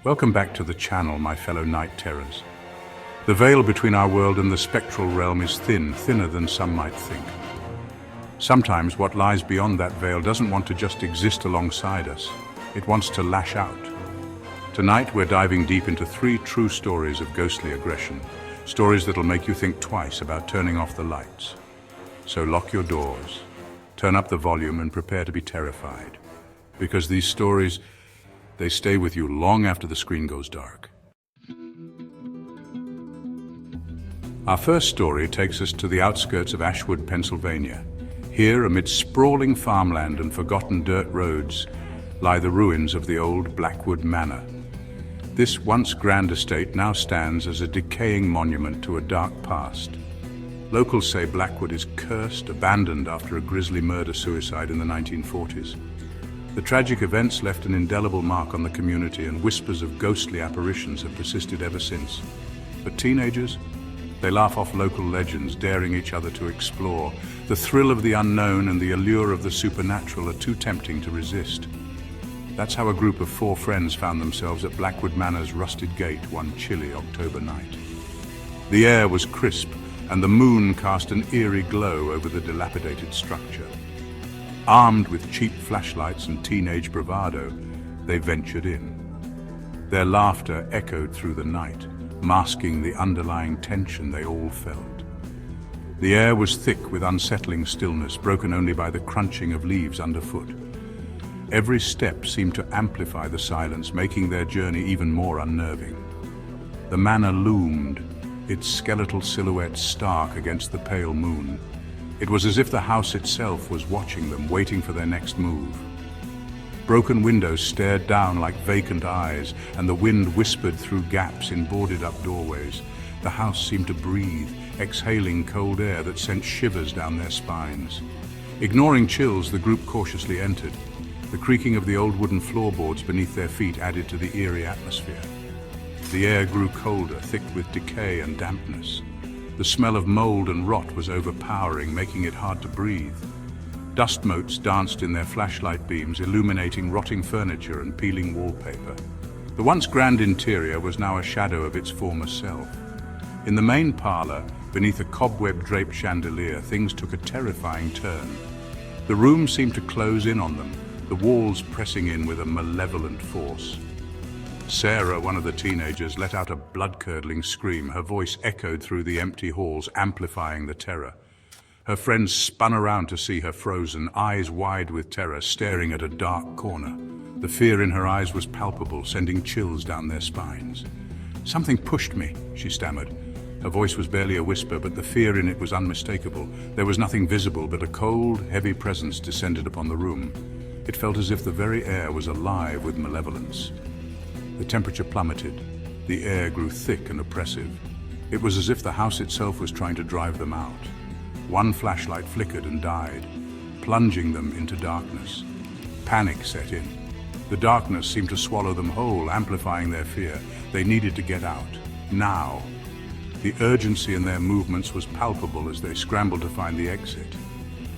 Welcome back to the channel, my fellow night terrors. The veil between our world and the spectral realm is thin, thinner than some might think. Sometimes what lies beyond that veil doesn't want to just exist alongside us. It wants to lash out. Tonight we're diving deep into 3 true stories of ghostly aggression. Stories that'll make you think twice about turning off the lights. So lock your doors, turn up the volume and prepare to be terrified. Because these stories, they stay with you long after the screen goes dark. Our first story takes us to the outskirts of Ashwood, Pennsylvania. Here, amid sprawling farmland and forgotten dirt roads, lie the ruins of the old Blackwood Manor. This once grand estate now stands as a decaying monument to a dark past. Locals say Blackwood is cursed, abandoned after a grisly murder-suicide in the 1940s. The tragic events left an indelible mark on the community, and whispers of ghostly apparitions have persisted ever since. But teenagers? They laugh off local legends, daring each other to explore. The thrill of the unknown and the allure of the supernatural are too tempting to resist. That's how a group of 4 friends found themselves at Blackwood Manor's rusted gate one chilly October night. The air was crisp, and the moon cast an eerie glow over the dilapidated structure. Armed with cheap flashlights and teenage bravado, they ventured in. Their laughter echoed through the night, masking the underlying tension they all felt. The air was thick with unsettling stillness, broken only by the crunching of leaves underfoot. Every step seemed to amplify the silence, making their journey even more unnerving. The manor loomed, its skeletal silhouette stark against the pale moon. It was as if the house itself was watching them, waiting for their next move. Broken windows stared down like vacant eyes, and the wind whispered through gaps in boarded-up doorways. The house seemed to breathe, exhaling cold air that sent shivers down their spines. Ignoring chills, the group cautiously entered. The creaking of the old wooden floorboards beneath their feet added to the eerie atmosphere. The air grew colder, thick with decay and dampness. The smell of mold and rot was overpowering, making it hard to breathe. Dust motes danced in their flashlight beams, illuminating rotting furniture and peeling wallpaper. The once grand interior was now a shadow of its former self. In the main parlor, beneath a cobweb-draped chandelier, things took a terrifying turn. The room seemed to close in on them, the walls pressing in with a malevolent force. Sarah, one of the teenagers, let out a blood-curdling scream. Her voice echoed through the empty halls, amplifying the terror. Her friends spun around to see her frozen, eyes wide with terror, staring at a dark corner. The fear in her eyes was palpable, sending chills down their spines. "Something pushed me," she stammered. Her voice was barely a whisper, but the fear in it was unmistakable. There was nothing visible, but a cold, heavy presence descended upon the room. It felt as if the very air was alive with malevolence. The temperature plummeted. The air grew thick and oppressive. It was as if the house itself was trying to drive them out. One flashlight flickered and died, plunging them into darkness. Panic set in. The darkness seemed to swallow them whole, amplifying their fear. They needed to get out. Now. The urgency in their movements was palpable as they scrambled to find the exit.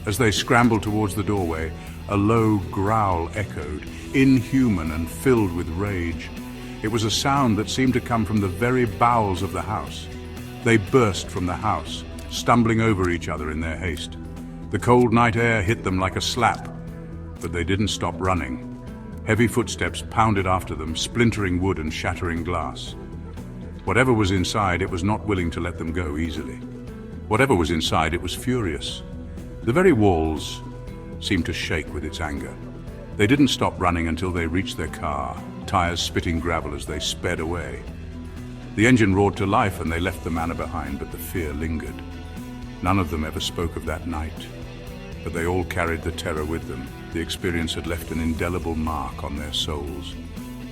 As they scrambled towards the doorway, a low growl echoed, inhuman and filled with rage. It was a sound that seemed to come from the very bowels of the house. They burst from the house, stumbling over each other in their haste. The cold night air hit them like a slap, but they didn't stop running. Heavy footsteps pounded after them, splintering wood and shattering glass. Whatever was inside, it was not willing to let them go easily. Whatever was inside, it was furious. The very walls seemed to shake with its anger. They didn't stop running until they reached their car, tires spitting gravel as they sped away. The engine roared to life and they left the manor behind, but the fear lingered. None of them ever spoke of that night, but they all carried the terror with them. The experience had left an indelible mark on their souls.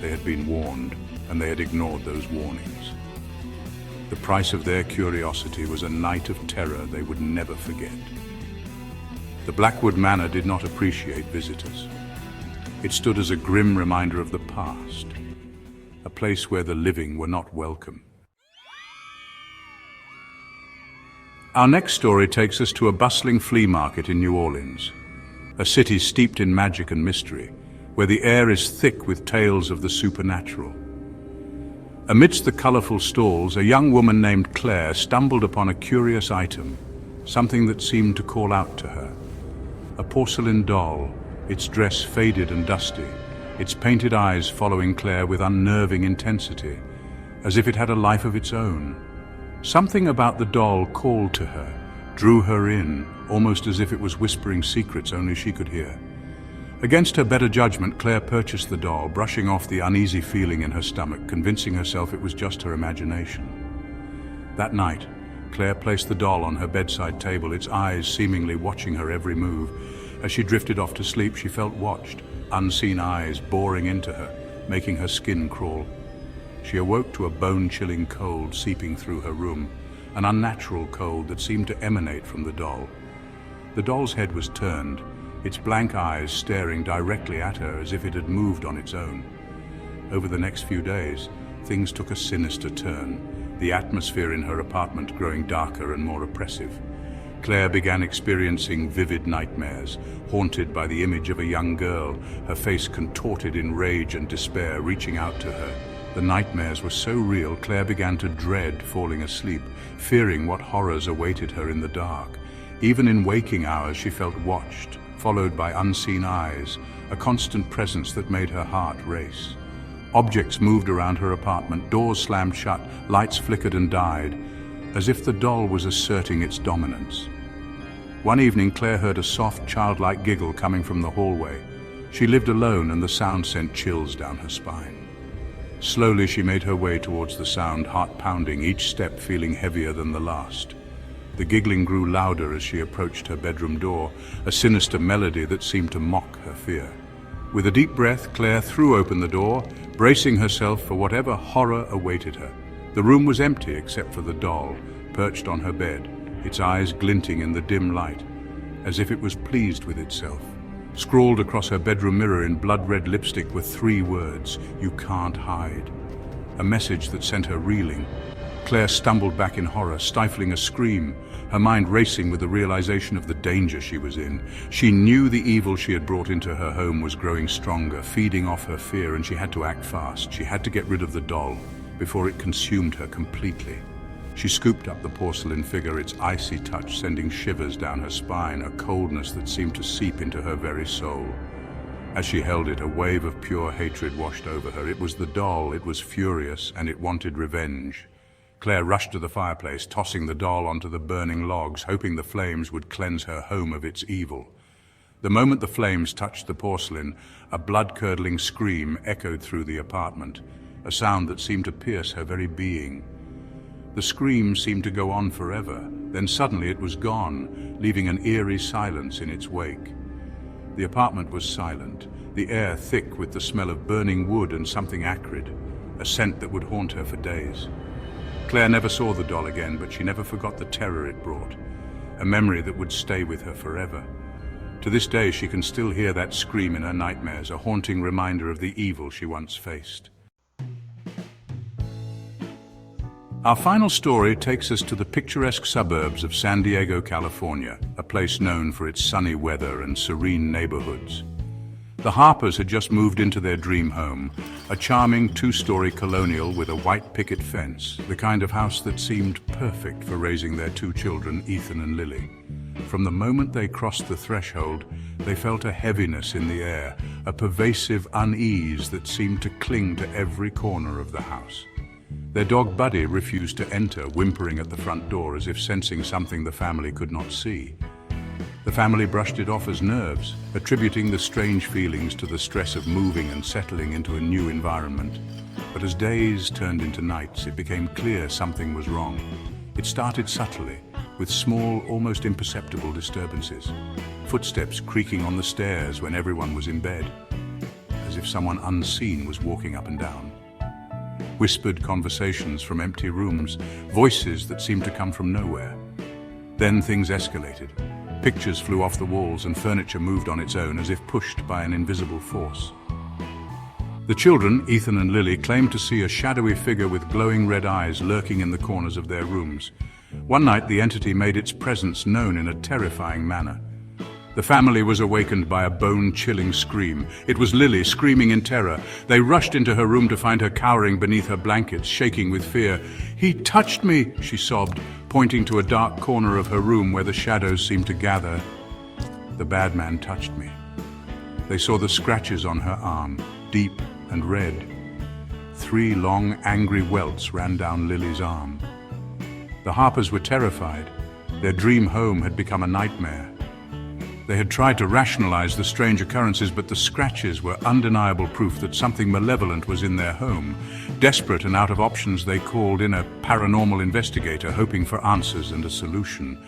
They had been warned, and they had ignored those warnings. The price of their curiosity was a night of terror they would never forget. The Blackwood Manor did not appreciate visitors. It stood as a grim reminder of the past, a place where the living were not welcome. Our next story takes us to a bustling flea market in New Orleans, a city steeped in magic and mystery, where the air is thick with tales of the supernatural. Amidst the colorful stalls, a young woman named Claire stumbled upon a curious item, something that seemed to call out to her. A porcelain doll, its dress faded and dusty, its painted eyes following Claire with unnerving intensity, as if it had a life of its own. Something about the doll called to her, drew her in, almost as if it was whispering secrets only she could hear. Against her better judgment, Claire purchased the doll, brushing off the uneasy feeling in her stomach, convincing herself it was just her imagination. That night, Claire placed the doll on her bedside table, its eyes seemingly watching her every move. As she drifted off to sleep, she felt watched, unseen eyes boring into her, making her skin crawl. She awoke to a bone-chilling cold seeping through her room, an unnatural cold that seemed to emanate from the doll. The doll's head was turned, its blank eyes staring directly at her as if it had moved on its own. Over the next few days, things took a sinister turn, the atmosphere in her apartment growing darker and more oppressive. Claire began experiencing vivid nightmares, haunted by the image of a young girl, her face contorted in rage and despair, reaching out to her. The nightmares were so real, Claire began to dread falling asleep, fearing what horrors awaited her in the dark. Even in waking hours, she felt watched, followed by unseen eyes, a constant presence that made her heart race. Objects moved around her apartment, doors slammed shut, lights flickered and died, as if the doll was asserting its dominance. One evening, Claire heard a soft, childlike giggle coming from the hallway. She lived alone, and the sound sent chills down her spine. Slowly, she made her way towards the sound, heart pounding, each step feeling heavier than the last. The giggling grew louder as she approached her bedroom door, a sinister melody that seemed to mock her fear. With a deep breath, Claire threw open the door, bracing herself for whatever horror awaited her. The room was empty except for the doll, perched on her bed, its eyes glinting in the dim light, as if it was pleased with itself. Scrawled across her bedroom mirror in blood-red lipstick were 3 words, "You can't hide." A message that sent her reeling. Claire stumbled back in horror, stifling a scream, her mind racing with the realization of the danger she was in. She knew the evil she had brought into her home was growing stronger, feeding off her fear, and she had to act fast. She had to get rid of the doll before it consumed her completely. She scooped up the porcelain figure, its icy touch sending shivers down her spine, a coldness that seemed to seep into her very soul. As she held it, a wave of pure hatred washed over her. It was the doll, it was furious, and it wanted revenge. Claire rushed to the fireplace, tossing the doll onto the burning logs, hoping the flames would cleanse her home of its evil. The moment the flames touched the porcelain, a blood-curdling scream echoed through the apartment, a sound that seemed to pierce her very being. The scream seemed to go on forever, then suddenly it was gone, leaving an eerie silence in its wake. The apartment was silent, the air thick with the smell of burning wood and something acrid, a scent that would haunt her for days. Claire never saw the doll again, but she never forgot the terror it brought, a memory that would stay with her forever. To this day, she can still hear that scream in her nightmares, a haunting reminder of the evil she once faced. Our final story takes us to the picturesque suburbs of San Diego, California, a place known for its sunny weather and serene neighborhoods. The Harpers had just moved into their dream home, a charming 2-story colonial with a white picket fence, the kind of house that seemed perfect for raising their 2 children, Ethan and Lily. From the moment they crossed the threshold, they felt a heaviness in the air, a pervasive unease that seemed to cling to every corner of the house. Their dog Buddy refused to enter, whimpering at the front door as if sensing something the family could not see. The family brushed it off as nerves, attributing the strange feelings to the stress of moving and settling into a new environment. But as days turned into nights, it became clear something was wrong. It started subtly, with small, almost imperceptible disturbances. Footsteps creaking on the stairs when everyone was in bed, as if someone unseen was walking up and down. Whispered conversations from empty rooms, voices that seemed to come from nowhere. Then things escalated. Pictures flew off the walls and furniture moved on its own as if pushed by an invisible force. The children, Ethan and Lily, claimed to see a shadowy figure with glowing red eyes lurking in the corners of their rooms. One night, the entity made its presence known in a terrifying manner. The family was awakened by a bone-chilling scream. It was Lily, screaming in terror. They rushed into her room to find her cowering beneath her blankets, shaking with fear. "He touched me," she sobbed, pointing to a dark corner of her room where the shadows seemed to gather. "The bad man touched me." They saw the scratches on her arm, deep and red. 3 long, angry welts ran down Lily's arm. The Harpers were terrified. Their dream home had become a nightmare. They had tried to rationalize the strange occurrences, but the scratches were undeniable proof that something malevolent was in their home. Desperate and out of options, they called in a paranormal investigator, hoping for answers and a solution.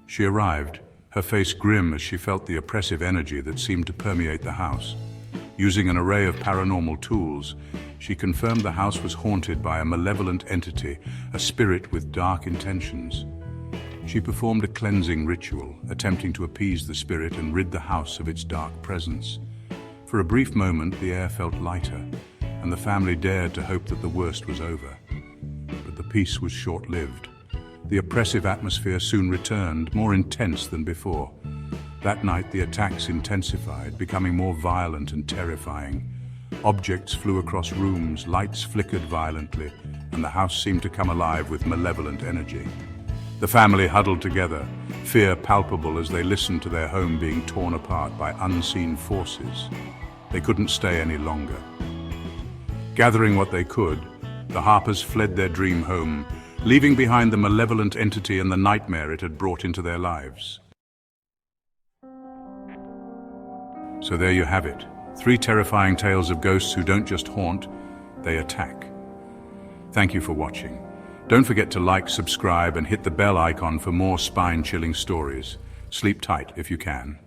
She arrived, her face grim as she felt the oppressive energy that seemed to permeate the house. Using an array of paranormal tools, she confirmed the house was haunted by a malevolent entity, a spirit with dark intentions. She performed a cleansing ritual, attempting to appease the spirit and rid the house of its dark presence. For a brief moment, the air felt lighter, and the family dared to hope that the worst was over. But the peace was short-lived. The oppressive atmosphere soon returned, more intense than before. That night, the attacks intensified, becoming more violent and terrifying. Objects flew across rooms, lights flickered violently, and the house seemed to come alive with malevolent energy. The family huddled together, fear palpable as they listened to their home being torn apart by unseen forces. They couldn't stay any longer. Gathering what they could, the Harpers fled their dream home, leaving behind the malevolent entity and the nightmare it had brought into their lives. So there you have it. 3 terrifying tales of ghosts who don't just haunt, they attack. Thank you for watching. Don't forget to like, subscribe, and hit the bell icon for more spine-chilling stories. Sleep tight if you can.